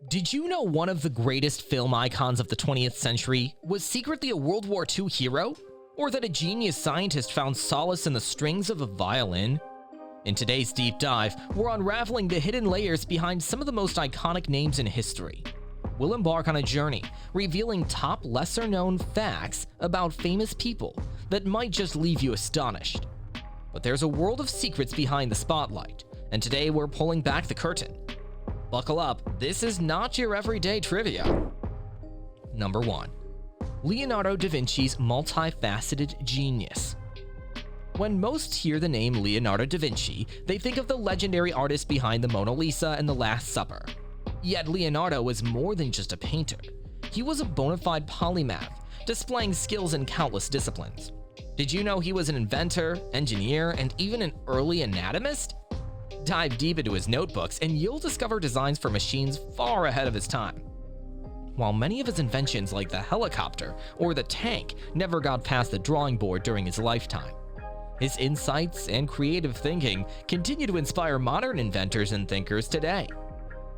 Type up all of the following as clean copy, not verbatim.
Did you know one of the greatest film icons of the 20th century was secretly a World War II hero? Or that a genius scientist found solace in the strings of a violin? In today's deep dive, we're unraveling the hidden layers behind some of the most iconic names in history. We'll embark on a journey, revealing top lesser-known facts about famous people that might just leave you astonished. But there's a world of secrets behind the spotlight, and today we're pulling back the curtain. Buckle up, this is not your everyday trivia. Number 1. Leonardo da Vinci's multifaceted genius. When most hear the name Leonardo da Vinci, they think of the legendary artist behind the Mona Lisa and the Last Supper. Yet Leonardo was more than just a painter. He was a bona fide polymath, displaying skills in countless disciplines. Did you know he was an inventor, engineer, and even an early anatomist? Dive deep into his notebooks and you'll discover designs for machines far ahead of his time. While many of his inventions like the helicopter or the tank never got past the drawing board during his lifetime, his insights and creative thinking continue to inspire modern inventors and thinkers today.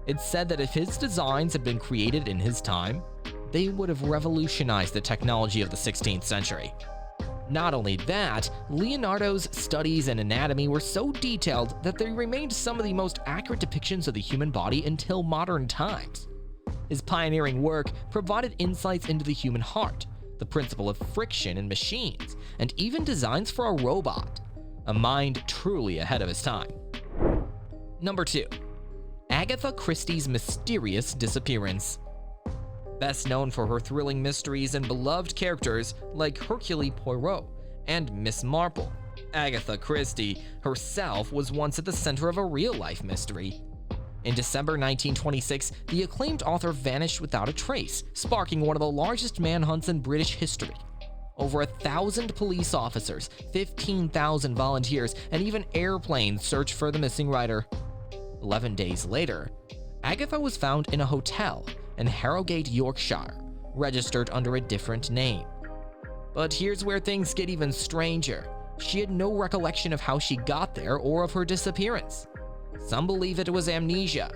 It's said that if his designs had been created in his time, they would have revolutionized the technology of the 16th century. Not only that, Leonardo's studies in anatomy were so detailed that they remained some of the most accurate depictions of the human body until modern times. His pioneering work provided insights into the human heart, the principle of friction in machines, and even designs for a robot. A mind truly ahead of his time. Number 2. Agatha Christie's mysterious disappearance. Best known for her thrilling mysteries and beloved characters like Hercule Poirot and Miss Marple, Agatha Christie herself was once at the center of a real-life mystery. In December 1926, the acclaimed author vanished without a trace, sparking one of the largest manhunts in British history. Over 1,000 police officers, 15,000 volunteers, and even airplanes searched for the missing writer. 11 days later, Agatha was found in a hotel in Harrogate, Yorkshire, registered under a different name. But here's where things get even stranger. She had no recollection of how she got there or of her disappearance. Some believe it was amnesia.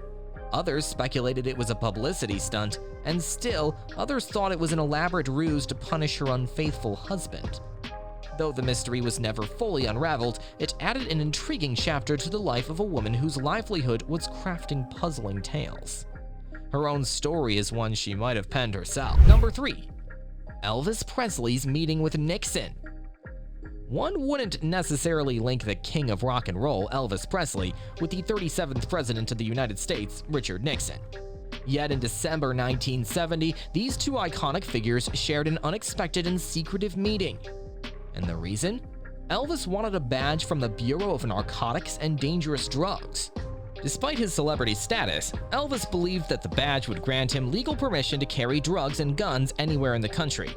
Others speculated it was a publicity stunt, and still, others thought it was an elaborate ruse to punish her unfaithful husband. Though the mystery was never fully unraveled, it added an intriguing chapter to the life of a woman whose livelihood was crafting puzzling tales. Her own story is one she might have penned herself. Number 3. Elvis Presley's meeting with Nixon. One wouldn't necessarily link the king of rock and roll, Elvis Presley, with the 37th president of the United States, Richard Nixon. Yet in December 1970, these two iconic figures shared an unexpected and secretive meeting. And the reason? Elvis wanted a badge from the Bureau of Narcotics and Dangerous Drugs. Despite his celebrity status, Elvis believed that the badge would grant him legal permission to carry drugs and guns anywhere in the country.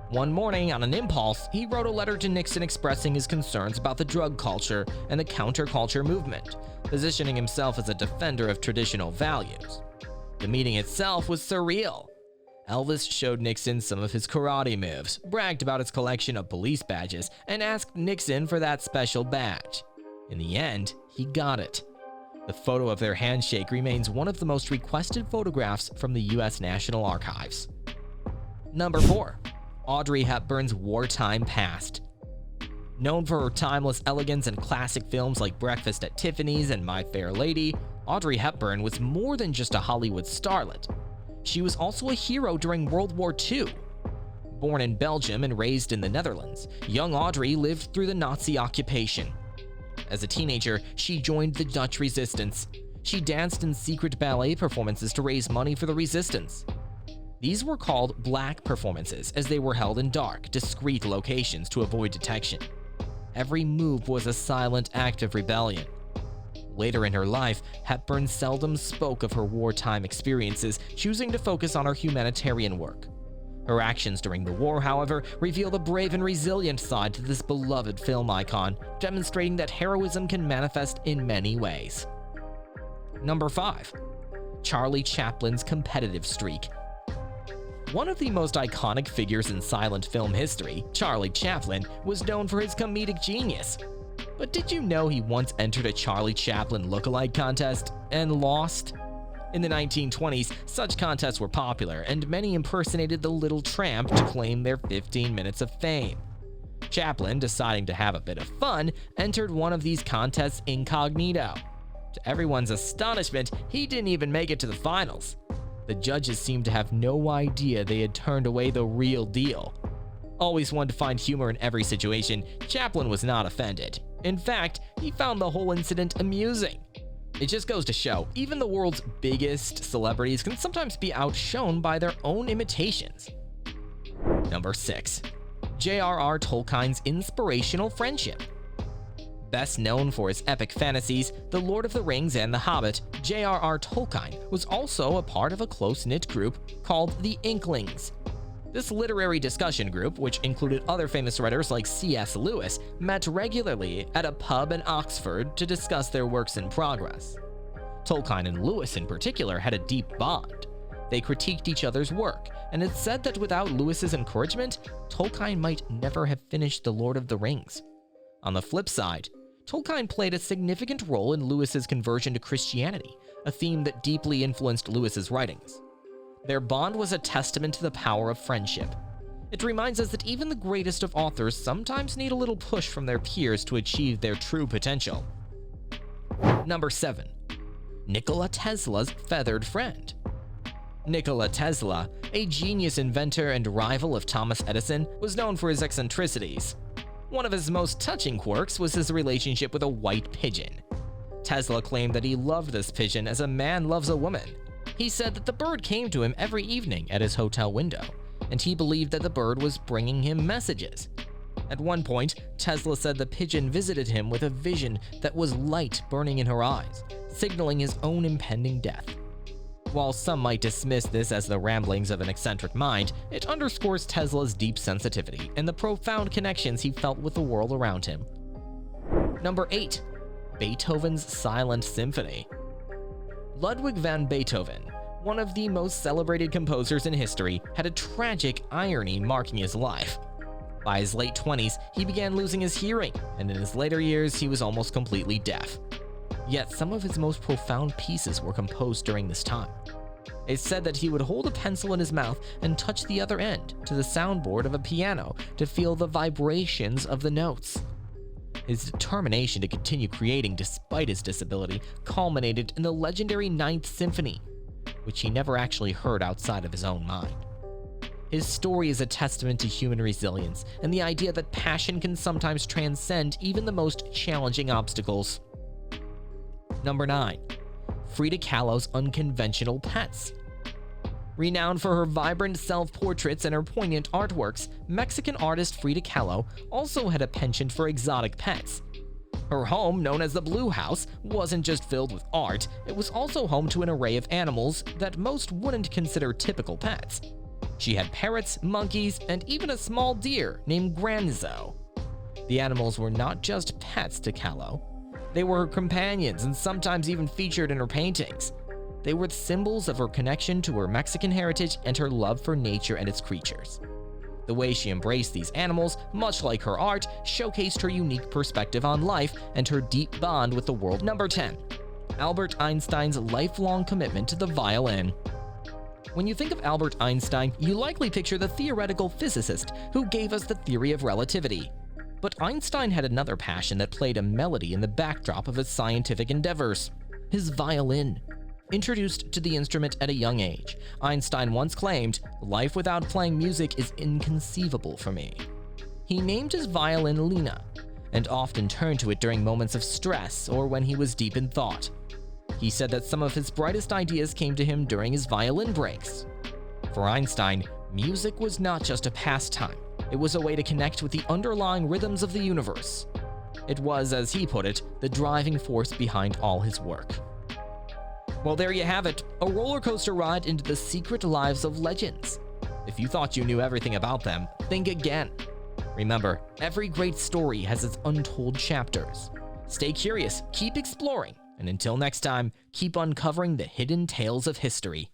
One morning, on an impulse, he wrote a letter to Nixon expressing his concerns about the drug culture and the counterculture movement, positioning himself as a defender of traditional values. The meeting itself was surreal. Elvis showed Nixon some of his karate moves, bragged about his collection of police badges, and asked Nixon for that special badge. In the end, he got it. The photo of their handshake remains one of the most requested photographs from the US National Archives. Number 4. Audrey Hepburn's wartime past. Known for her timeless elegance and classic films like Breakfast at Tiffany's and My Fair Lady, Audrey Hepburn was more than just a Hollywood starlet. She was also a hero during World War II. Born in Belgium and raised in the Netherlands, young Audrey lived through the Nazi occupation. As a teenager, she joined the Dutch resistance. She danced in secret ballet performances to raise money for the resistance. These were called black performances as they were held in dark, discreet locations to avoid detection. Every move was a silent act of rebellion. Later in her life, Hepburn seldom spoke of her wartime experiences, choosing to focus on her humanitarian work. Her actions during the war, however, reveal the brave and resilient side to this beloved film icon, demonstrating that heroism can manifest in many ways. Number 5. Charlie Chaplin's competitive streak. One of the most iconic figures in silent film history, Charlie Chaplin, was known for his comedic genius. But did you know he once entered a Charlie Chaplin lookalike contest and lost? In the 1920s, such contests were popular, and many impersonated the Little Tramp to claim their 15 minutes of fame. Chaplin, deciding to have a bit of fun, entered one of these contests incognito. To everyone's astonishment, he didn't even make it to the finals. The judges seemed to have no idea they had turned away the real deal. Always one to find humor in every situation, Chaplin was not offended. In fact, he found the whole incident amusing. It just goes to show, even the world's biggest celebrities can sometimes be outshone by their own imitations. Number 6. J.R.R. Tolkien's inspirational friendship. Best known for his epic fantasies, The Lord of the Rings and The Hobbit, J.R.R. Tolkien was also a part of a close-knit group called the Inklings. This literary discussion group, which included other famous writers like C.S. Lewis, met regularly at a pub in Oxford to discuss their works in progress. Tolkien and Lewis in particular had a deep bond. They critiqued each other's work, and it's said that without Lewis's encouragement, Tolkien might never have finished The Lord of the Rings. On the flip side, Tolkien played a significant role in Lewis's conversion to Christianity, a theme that deeply influenced Lewis's writings. Their bond was a testament to the power of friendship. It reminds us that even the greatest of authors sometimes need a little push from their peers to achieve their true potential. Number 7. Nikola Tesla's feathered friend. Nikola Tesla, a genius inventor and rival of Thomas Edison, was known for his eccentricities. One of his most touching quirks was his relationship with a white pigeon. Tesla claimed that he loved this pigeon as a man loves a woman. He said that the bird came to him every evening at his hotel window, and he believed that the bird was bringing him messages. At one point, Tesla said the pigeon visited him with a vision that was light burning in her eyes, signaling his own impending death. While some might dismiss this as the ramblings of an eccentric mind, it underscores Tesla's deep sensitivity and the profound connections he felt with the world around him. Number 8. Beethoven's Silent Symphony. Ludwig van Beethoven, one of the most celebrated composers in history, had a tragic irony marking his life. By his late 20s, he began losing his hearing, and in his later years, he was almost completely deaf. Yet some of his most profound pieces were composed during this time. It's said that he would hold a pencil in his mouth and touch the other end to the soundboard of a piano to feel the vibrations of the notes. His determination to continue creating despite his disability culminated in the legendary Ninth Symphony, which he never actually heard outside of his own mind. His story is a testament to human resilience and the idea that passion can sometimes transcend even the most challenging obstacles. Number 9. Frida Kahlo's unconventional pets. Renowned for her vibrant self-portraits and her poignant artworks, Mexican artist Frida Kahlo also had a penchant for exotic pets. Her home, known as the Blue House, wasn't just filled with art, it was also home to an array of animals that most wouldn't consider typical pets. She had parrots, monkeys, and even a small deer named Granzo. The animals were not just pets to Kahlo. They were her companions and sometimes even featured in her paintings. They were symbols of her connection to her Mexican heritage and her love for nature and its creatures. The way she embraced these animals, much like her art, showcased her unique perspective on life and her deep bond with the world. Number 10. Albert Einstein's lifelong commitment to the violin. When you think of Albert Einstein, you likely picture the theoretical physicist who gave us the theory of relativity. But Einstein had another passion that played a melody in the backdrop of his scientific endeavors: his violin. Introduced to the instrument at a young age, Einstein once claimed, "Life without playing music is inconceivable for me." He named his violin Lena, and often turned to it during moments of stress or when he was deep in thought. He said that some of his brightest ideas came to him during his violin breaks. For Einstein, music was not just a pastime. It was a way to connect with the underlying rhythms of the universe. It was, as he put it, the driving force behind all his work. Well, there you have it, a roller coaster ride into the secret lives of legends. If you thought you knew everything about them, think again. Remember, every great story has its untold chapters. Stay curious, keep exploring, and until next time, keep uncovering the hidden tales of history.